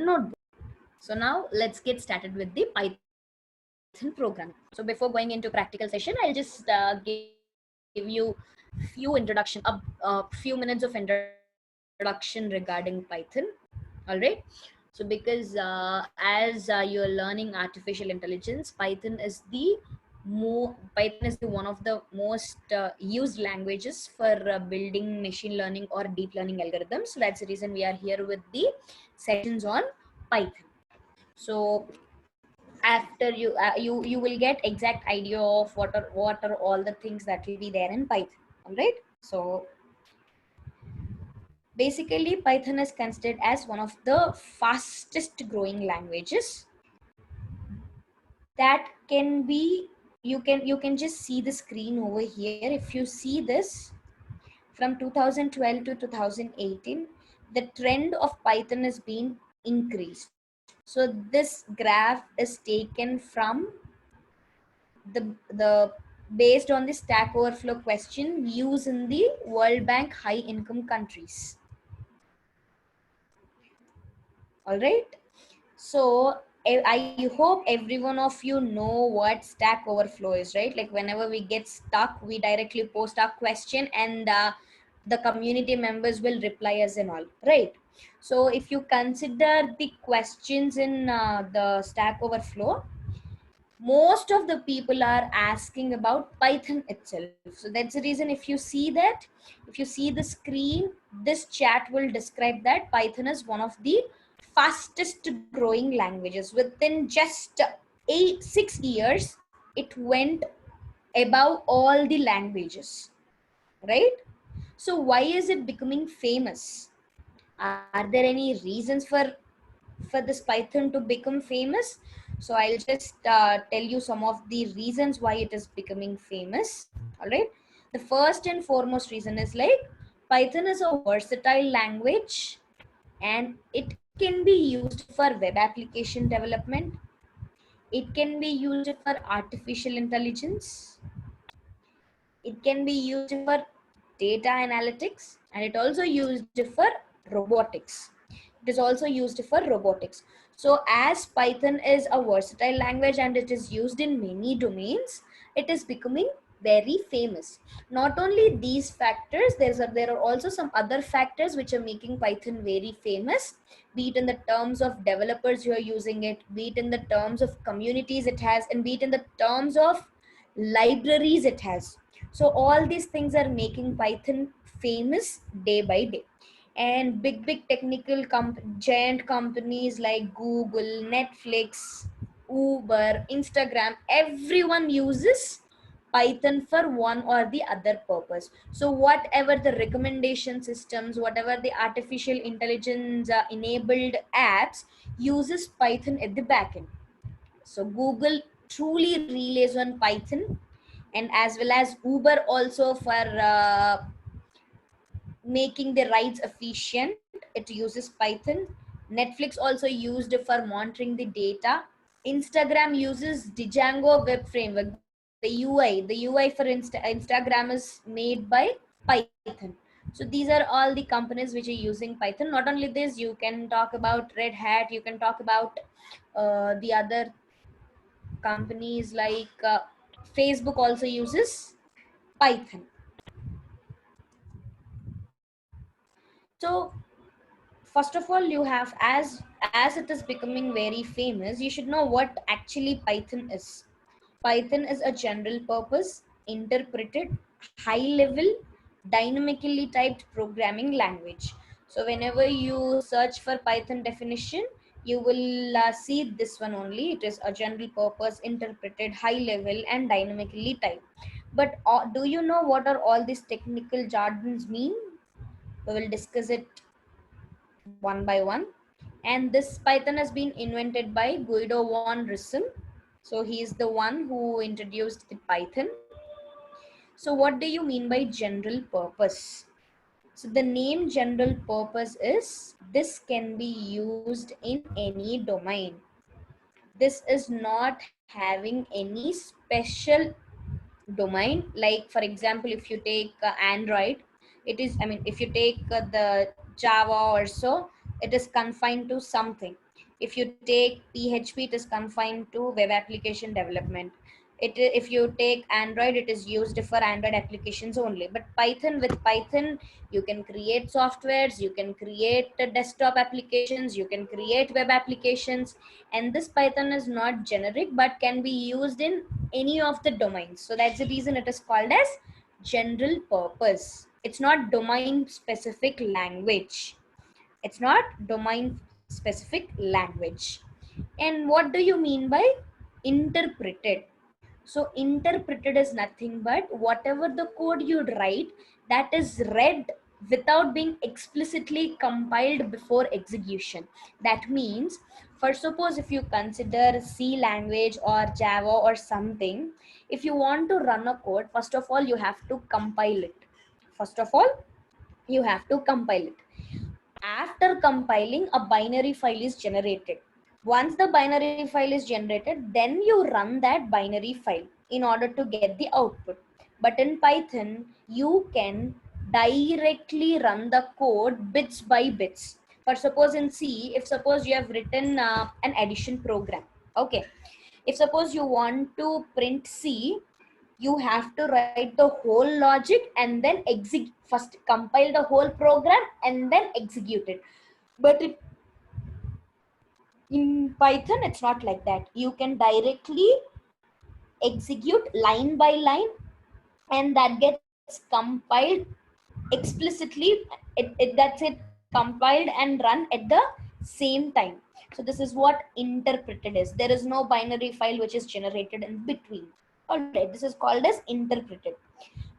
notebook. So now let's get started with the Python programming. So before going into practical session, I'll just give you few minutes of introduction regarding Python. All right. So because as you're learning artificial intelligence, Python is the one of the most used languages for building machine learning or deep learning algorithms. So that's the reason we are here with the sessions on Python. So after you will get exact idea of what are all the things that will be there in Python. All right. So basically, Python is considered as one of the fastest growing languages that can be, you can just see the screen over here. If you see this, from 2012 to 2018, the trend of Python is being increased. So this graph is taken from the based on the Stack Overflow question, views in the World Bank high income countries. All right. So I hope every one of you know what Stack Overflow is, right? Like whenever we get stuck, we directly post our question and the community members will reply us and all, right? So if you consider the questions in the Stack Overflow, most of the people are asking about Python itself. So that's the reason, if you see that, if you see the screen, this chat will describe that Python is one of the fastest growing languages. Within just 6 years, it went above all the languages, right? So why is it becoming famous? Are there any reasons for this Python to become famous? So I'll just tell you some of the reasons why it is becoming famous. All right. The first and foremost reason is like Python is a versatile language and it can be used for web application development. It can be used for artificial intelligence. It can be used for data analytics, and it also used for robotics. It is also used for robotics. So as Python is a versatile language and it is used in many domains, it is becoming very famous. Not only these factors, there are also some other factors which are making Python very famous, be it in the terms of developers who are using it, be it in the terms of communities it has, and be it in the terms of libraries it has. So all these things are making Python famous day by day. And big technical giant companies like Google, Netflix, Uber, Instagram, everyone uses Python for one or the other purpose. So whatever the recommendation systems, whatever the artificial intelligence enabled apps uses Python at the backend. So Google truly relies on Python, and as well as Uber also for making the rides efficient. It uses Python. Netflix also used for monitoring the data. Instagram uses Django web framework, the UI for Instagram is made by Python. So these are all the companies which are using Python. Not only this, you can talk about Red Hat, you can talk about the other companies like Facebook also uses Python. So first of all, you have, as it is becoming very famous, you should know what actually Python is. Python is a general purpose, interpreted, high level, dynamically typed programming language. So whenever you search for Python definition, you will see this one only. It is a general purpose, interpreted, high level, and dynamically typed. But do you know what are all these technical jargons mean? We will discuss it one by one. And this Python has been invented by Guido von Rossum. So he is the one who introduced the Python. So what do you mean by general purpose? So the name general purpose is this can be used in any domain. This is not having any special domain. Like for example, if you take Android, it is, I mean, if you take the Java or so, it is confined to something. If you take PHP, it is confined to web application development. If you take Android, it is used for Android applications only. But Python, with Python, you can create softwares, you can create desktop applications, you can create web applications. And this Python is not generic, but can be used in any of the domains. So that's the reason it is called as general purpose. It's not domain specific language. It's not domain specific language. And what do you mean by interpreted? So interpreted is nothing but whatever the code you write, that is read without being explicitly compiled before execution. That means, for suppose if you consider C language or Java or something, if you want to run a code, first of all you have to compile it. First of all, you have to compile it. After compiling, a binary file is generated. Once the binary file is generated, then you run that binary file in order to get the output. But in Python, you can directly run the code bits by bits. For suppose in C, if suppose you have written an addition program, okay, if suppose you want to print C, you have to write the whole logic and then first compile the whole program and then execute it. But in Python, it's not like that. You can directly execute line by line, and that gets compiled explicitly. That's it, compiled and run at the same time. So this is what interpreted is. There is no binary file which is generated in between. All right, this is called as interpreted.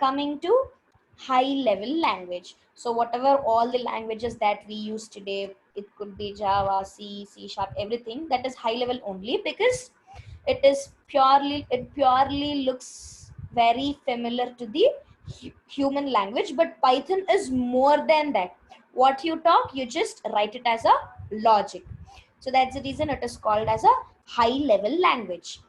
Coming to high level language. So whatever all the languages that we use today, it could be Java, C sharp, everything, that is high level only because it purely looks very familiar to the human language. But Python is more than that. What you talk, you just write it as a logic. So that's the reason it is called as a high level language.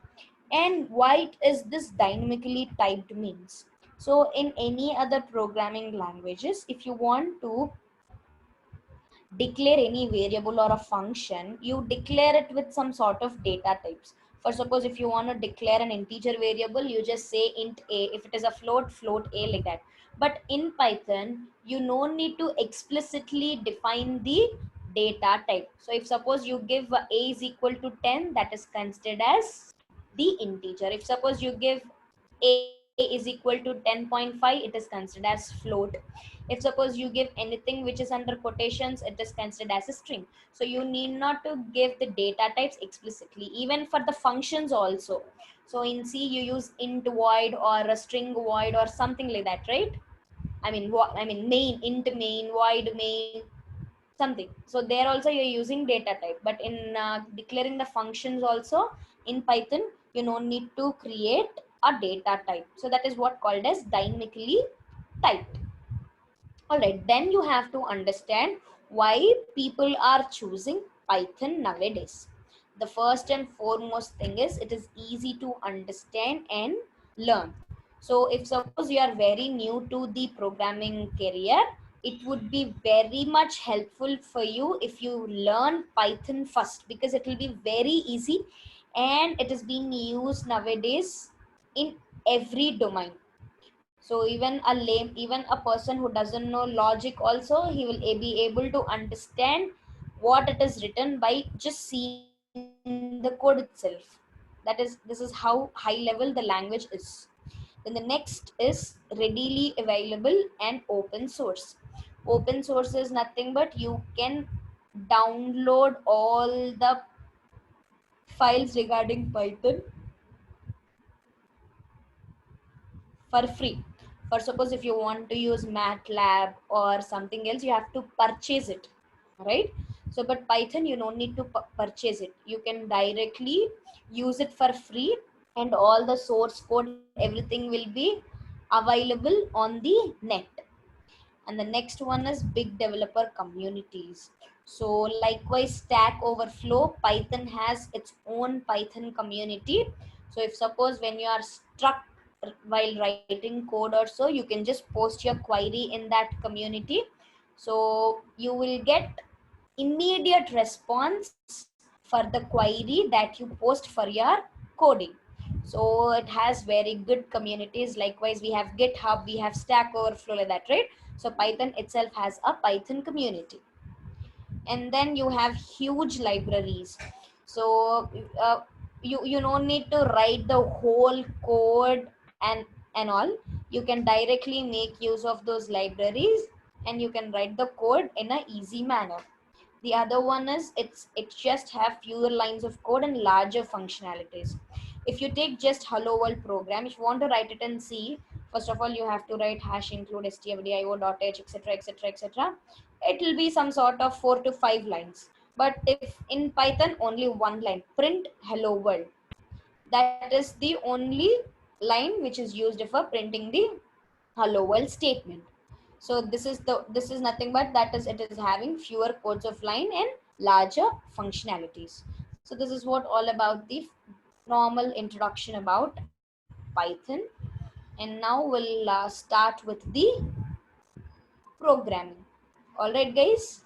And why is this dynamically typed means? So in any other programming languages, if you want to declare any variable or a function, you declare it with some sort of data types. For suppose if you want to declare an integer variable, you just say int a. If it is a float, float a, like that. But in Python, you no need to explicitly define the data type. So if suppose you give a is equal to 10, that is considered as the integer. If suppose you give a is equal to 10.5, it is considered as float. If suppose you give anything which is under quotations, it is considered as a string. So you need not to give the data types explicitly, even for the functions also. So in C you use int void or a string void or something like that, right? I mean main, int main, void main, something. So there also you're using data type. But in declaring the functions also in Python, you don't need to create a data type. So that is what called as dynamically typed. All right, then you have to understand why people are choosing Python nowadays. The first and foremost thing is it is easy to understand and learn. So if suppose you are very new to the programming career, it would be very much helpful for you if you learn Python first, because it will be very easy and it is being used nowadays in every domain. So even a person who doesn't know logic also, he will be able to understand what it is written by just seeing the code itself. This is how high level the language is. Then the next is readily available and open source. Open source is nothing but you can download all the files regarding Python for free. For suppose if you want to use MATLAB or something else, you have to purchase it, right? So but Python, you don't need to purchase it. You can directly use it for free, and all the source code, everything will be available on the net. And the next one is big developer communities. So likewise, Stack Overflow, Python has its own Python community. So if suppose when you are stuck while writing code or so, you can just post your query in that community. So you will get immediate response for the query that you post for your coding. So it has very good communities. Likewise, we have GitHub, we have Stack Overflow, like that, right? So Python itself has a Python community. And then you have huge libraries. So you don't need to write the whole code and all. You can directly make use of those libraries, and you can write the code in a easy manner. The other one is it just have fewer lines of code and larger functionalities. If you take just hello world program, if you want to write it in C, first of all you have to write hash include stdio.h, etc, etc, etc. It will be some sort of 4 to 5 lines. But if in Python, only one line, print hello world. That is the only line which is used for printing the hello world statement. So this is nothing but that is, it is having fewer codes of line and larger functionalities. So this is what all about the normal introduction about Python. And now we'll start with the programming. All right, guys.